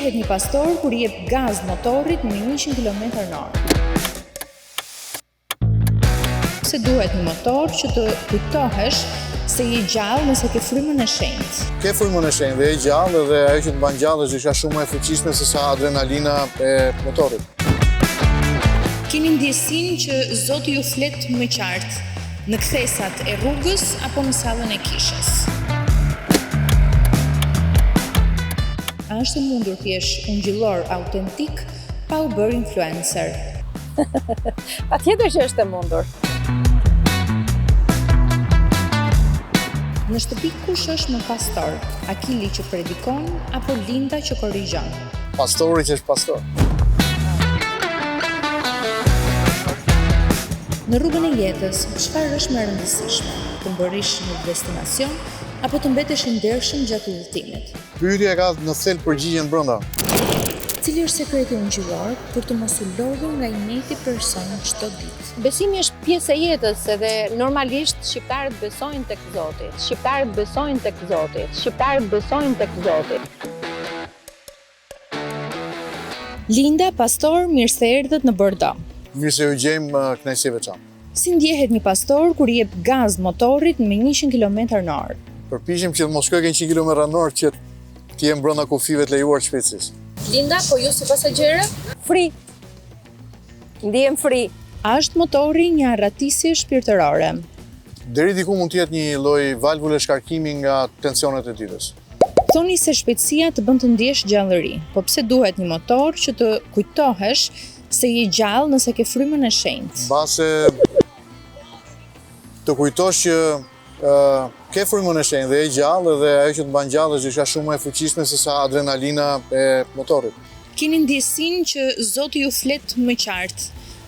ndjehet një pastor kur i jep gaz motorit në 100 km/h. Se duhet një motor që të kujtohesh se je gjallë nëse ke frymën e shenjtë. Ke frymën e shenjtë dhe je gjallë dhe ajo që të mban gjallë është diçka shumë më e fuqishme se sa adrenalina e motorit. Keni ndjesinë që Zoti ju flet më qartë në kthesat e rrugës apo në sallën e kishës? A është mundur të jesh ungjillor autentik pa u bërë influencer? Patjetër që është e mundur. Në shtëpi kush është më pastor? Akili që predikon apo Linda që korrigjon? Pastori që është pastor. Në rrugën e jetës, çfarë është më e rëndësishme? Të mbërrish në destinacion apo të mbetesh i ndershëm gjatë udhëtimit? Pyetja ka në thelb përgjigjen brenda. Cili është sekreti ungjillor për të mos u lodhur nga i njëjti person çdo ditë? Besimi është pjesë e jetës edhe normalisht shqiptarët besojnë tek Zoti. Shqiptarët besojnë tek Zoti. Shqiptarët besojnë tek Zoti. Linda, pastor, mirë se erdhët në Bordeaux. Mirë se u gjejmë kënaqësi veçantë. Si ndjehet një pastor kur i jep gaz motorit me 100 km/h? Përpiqem që të mos shkoj 100 km/h që të jem brenda kufive të lejuar të shpejtësisë. Linda, po ju si pasagjerë? Free. Ndihem free. A është motori një arratisje shpirtërore? Deri diku mund të jetë një lloj valvule shkarkimi nga tensionet e ditës. Thoni se shpejtësia të bën të ndjesh gjallëri, po pse duhet një motor që të kujtohesh se je gjallë nëse ke frymën e shenjtë? Mbase të kujtosh që ke frymën e shenjtë dhe je gjallë dhe ajo që të mban gjallë është diçka shumë më e fuqishme se sa adrenalina e motorit. Keni ndjesinë që Zoti ju flet më qartë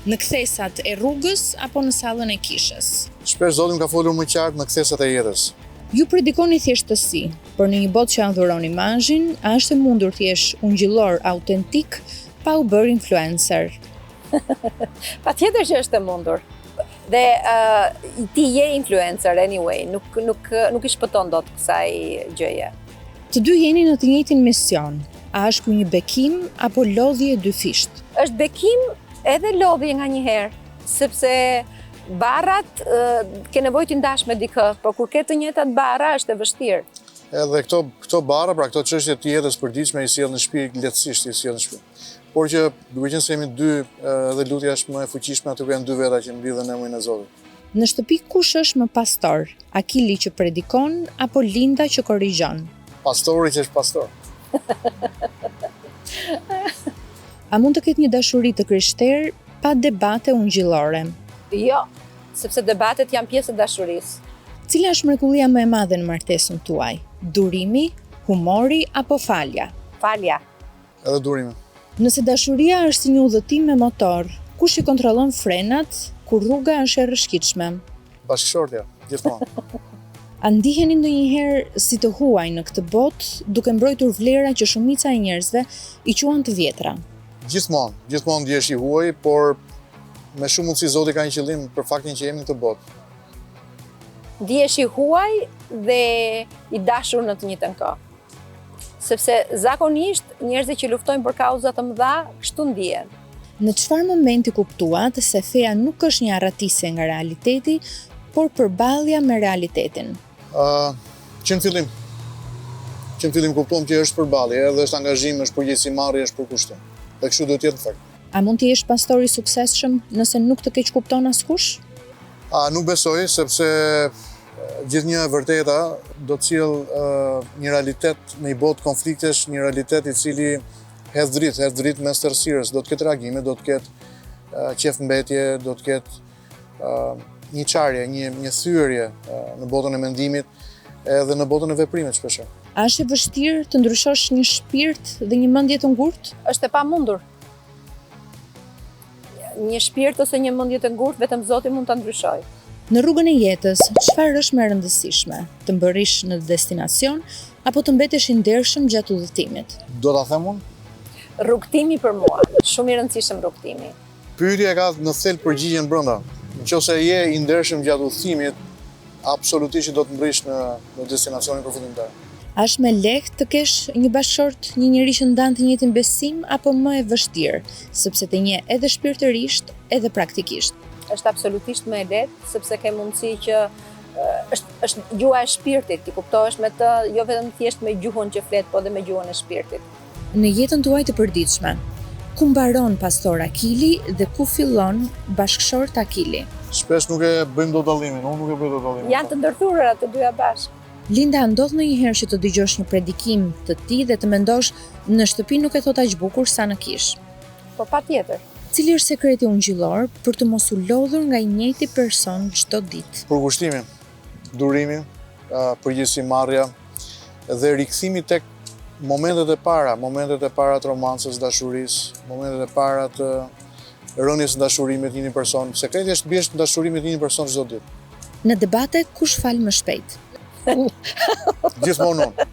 në kthesat e rrugës apo në sallën e kishës? Shpesh Zoti më ka folur më qartë në kthesat e jetës. Ju predikoni thjeshtësi, por në një botë që adhuron imazhin, a është e mundur të jesh ungjillor autentik pa u bërë influencer? Patjetër që është e mundur. Dhe ti je influencer anyway, nuk i shpëton dot kësaj gjëje. Të dy jeni në të njëjtin mision. A është ky një bekim apo lodhje dyfisht? Është bekim edhe lodhje nganjëherë, sepse barrat ke nevojë të ndash me dikë, por kur ke të njëjtat barra është e vështirë. Edhe këto barra, pra këto çështje të jetës përditshme i sjell në shtëpi lehtësisht i sjell në shtëpi. Por që duke qenë se jemi dy dhe lutja është më e fuqishme aty ku janë dy veta që mblidhen në emrin e Zotit. Në shtëpi kush është më pastor? Akili që predikon apo Linda që korrigjon? Pastori që është pastor. A mund të ketë një dashuri të krishterë pa debate ungjillore? Jo, sepse debatet janë pjesë e dashurisë. Cila është mrekullia më e madhe në martesën tuaj? Durimi, humori apo falja? Falja. Edhe durimi. Nëse dashuria është si një udhëtim me motor, kush i kontrollon frenat kur rruga është e rrëshqitshme? Bashkëshortja, gjithmonë. A ndiheni ndonjëherë si të huaj në këtë botë duke mbrojtur vlera që shumica e njerëzve i quan të vjetra? Gjithmonë ndihesh i huaj, por me shumë mundësi Zoti ka një qëllim për faktin që jemi në këtë botë. Ndihesh i huaj dhe i dashur në të njëjtën kohë. Sepse zakonisht njerëzit që luftojnë për kauza të mëdha kështu ndihen. Në çfarë momenti kuptuat se feja nuk është një arratisje nga realiteti, por përballja me realitetin? Që në fillim kuptuam që është përballje, edhe është angazhim, është përgjegjësimarrje, është përkushtim. Dhe kështu duhet të jetë në fakt. A mund të jesh pastor i suksesshëm nëse nuk të keq kupton askush? Nuk besoj, sepse gjithnjë e vërteta do të sjellë një realitet në një botë konfliktesh, një realitet i cili hedh dritë mes tërësirës, do të ketë reagime, do të ketë qefmbetje, do të ketë një çarje, një thyerje në botën e mendimit edhe në botën e veprimit shpesh. A është e vështirë të ndryshosh një shpirt dhe një mendje të ngurtë? Është e pamundur. Një shpirt ose një mendje të ngurtë vetëm Zoti mund ta ndryshojë. Në rrugën e jetës, çfarë është më e rëndësishme? Të mbërrish në destinacion apo të mbetesh i ndershëm gjatë udhëtimit? Do ta them unë? Rrugtimi për mua, shumë i rëndësishëm rrugtimi. Pyetja ka në thelb përgjigjen brenda. Nëse je i ndershëm gjatë udhëtimit, absolutisht do të mbërrish në destinacionin përfundimtar. Është më lehtë të kesh një bashkëshort, një njeri që ndan të njëjtin besim apo më e vështirë, sepse të njeh edhe shpirtërisht edhe praktikisht? Është absolutisht më e lehtë sepse ke mundësi që është gjuha e shpirtit, ti kuptohesh me të, jo vetëm thjesht me gjuhën që flet, po edhe me gjuhën e shpirtit. Në jetën tuaj të përditshme, ku mbaron pastor Akili dhe ku fillon bashkëshort Akili? Shpesh nuk e bëjmë dot dallimin, unë nuk e bëj dot dallimin. Janë të ndërthurura të dyja bashkë. Linda, ndodh ndonjëherë që të dëgjosh një predikim të tij dhe të mendosh në shtëpi nuk e thot aq bukur sa në kish? Po patjetër. Cili është sekreti ungjillor për të mos u lodhur nga i njëjti person çdo ditë? Përkushtimi, durimi, përgjegjësimarrja dhe rikthimi tek momentet e para të romancës, dashurisë, momentet e para të rënies në dashuri me një person. Sekreti është biesh në dashuri me një person çdo ditë. Në debate kush fal më shpejt? Gjithmonë unë.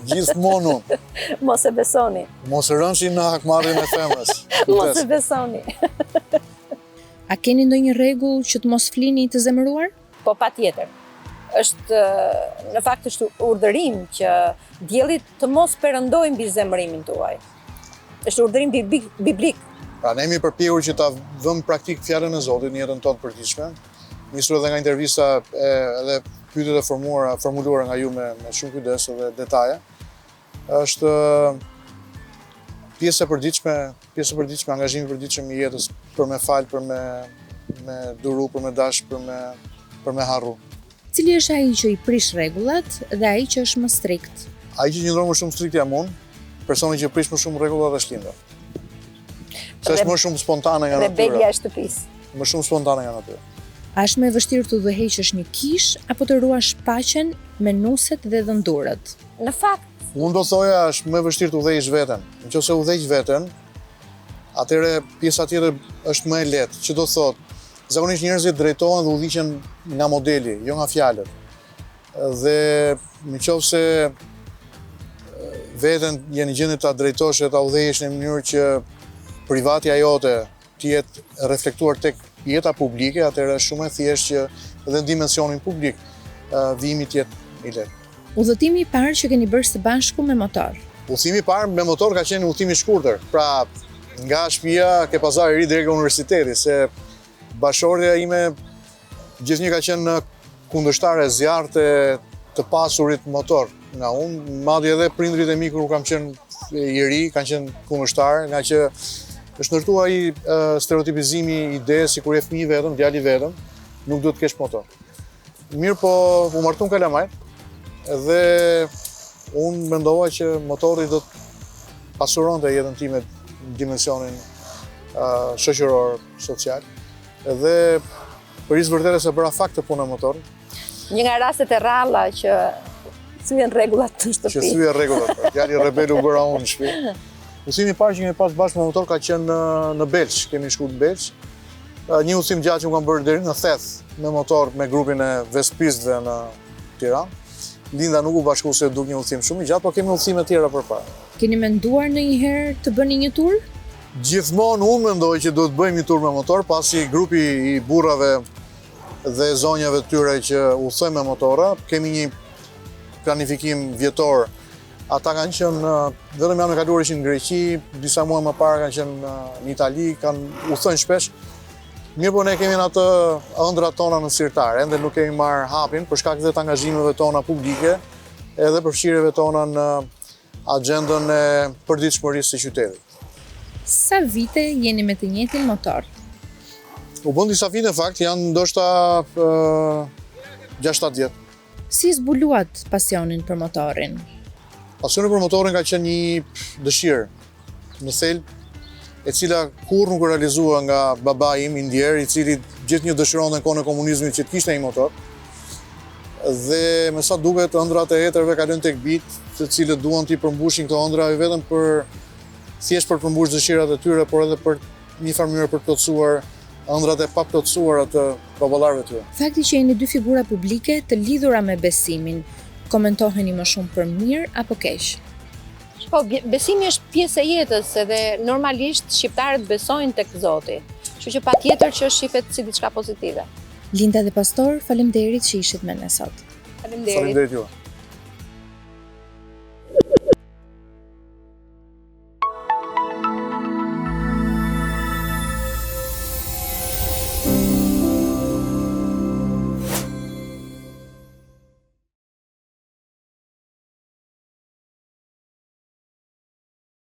Gjithmonë unë. Mos e besoni. Mos e rënshi në hakmarrjen e femrës. Mos e besoni. A keni ndonjë rregull që të mos flini të zemëruar? Po patjetër. Është në fakt është urdhërim që diellit të mos perëndojë mbi zemërimin tuaj. Është urdhërim biblik. Pra ne jemi përpjekur që ta vëmë praktik fjalën e Zotit në jetën tonë të përditshme. Nisur edhe nga intervista edhe pyetjet e formuluara nga ju me shumë kujdes dhe detaje. Është pjesë e përditshme, angazhimi i përditshëm i jetës për me fal, për me duru, për me dash, për me harru. Cili është ai që i prish rregullat dhe ai që është më strikt? Ai që qëndron më shumë strikt jam unë, personi që prish më shumë rregullat është Linda. Se është më shumë spontane nga natyra. Rebelja e shtëpisë. Më shumë spontane nga natyra. A është më e vështirë të udhëheqësh një kish apo të ruash paqen me nuset dhe dhëndurët? Në fakt, unë do thoja është më e vështirë të udhëheqësh veten. Nëse udhëheq veten, atëherë pjesa tjetër është më e lehtë. Që do thotë, zakonisht njerëzit drejtohen dhe udhiqen nga modeli, jo nga fjalët. Dhe nëse veten je në gjendje ta drejtosh e ta udhëheqësh në mënyrë që privatja jote të jetë reflektuar tek jeta publike, atëherë është shumë e thjeshtë që edhe në dimensionin publik vijimi të jetë i lehtë. Udhëtimi i parë që keni bërë së bashku me motor? Udhëtimi i parë me motor ka qenë udhëtim i shkurtër. Pra, nga shtëpia ke pazari i ri drejt universitetit, se bashkëshortja ime gjithnjë ka qenë kundërshtare zjarrte të pasurit motor nga unë, madje edhe prindrit e mi kur kam qenë i ri, kanë qenë kundërshtar, nga që është ndërtuar ai stereotipizimi i idesë si kur je fëmijë vetëm, djali vetëm, nuk duhet të kesh motor. Mirë po, u martuam kalamajt dhe unë mendova që motori do të pasuronte jetën time në dimensionin shoqëror, social. Dhe për isë vërtetë se bëra fakt të punë motor. një nga rastet e rralla që thyen rregullat në shtëpi. Që thyen rregullat. Djali rebel u bëra unë në shtëpi. Udhëtimi i parë që kemi pas bashkë me motor ka qenë në Belç, kemi shkuar në Belç. Një udhëtim gjatë që më kam bërë deri në Theth me motor me grupin e Vespistëve në Tiranë. Linda nuk u bashku se duk një udhëtim shumë i gjatë, por kemi udhëtime tjera përpara. Keni menduar ndonjëherë të bëni një tur? Gjithmonë unë mendoj që duhet bëjmë një tur me motor, pasi grupi i burrave dhe zonjave të tyre që udhëtojnë me motora, kemi një planifikim vjetor. Ata kanë qenë vetëm janë kaluar ishin në Greqi, disa muaj më parë kanë qenë në Itali, kanë udhëtojnë shpesh. Mirë po ne kemi në atë ëndrat tona në sirtar, ende nuk kemi marrë hapin për shkak të angazhimeve tona publike edhe përfshirjeve tona në agendën e përditshmërisë së qytetit. Sa vite jeni me të njëjtin motor? U bën disa vite në fakt, janë ndoshta 6-7 vjet. Si zbuluat pasionin për motorin? Pasioni për motorin ka qenë një dëshirë në thelb, e cila kur nuk realizua nga baba im i ndjer, i cili gjithnjë dëshironte në kohën e komunizmit që të kishte një motor. Dhe me sa duket ëndrat e etërve kalojnë tek bijtë, të cilët duan t'i përmbushin këto ëndra vetëm thjesht për të përmbushur dëshirat e tyre, por edhe për një farë mënyrë për të plotësuar ëndrat e paplotësuara të baballarëve tyre. Fakti që jeni dy figura publike të lidhura me besimin, komentoheni më shumë për mirë apo keq? Po, besimi është pjesë e jetës edhe normalisht shqiptarët besojnë tek Zoti. Kështu që patjetër që shifet si diçka pozitive. Linda dhe Pastor, faleminderit që ishit me ne sot. Faleminderit. Faleminderit juve.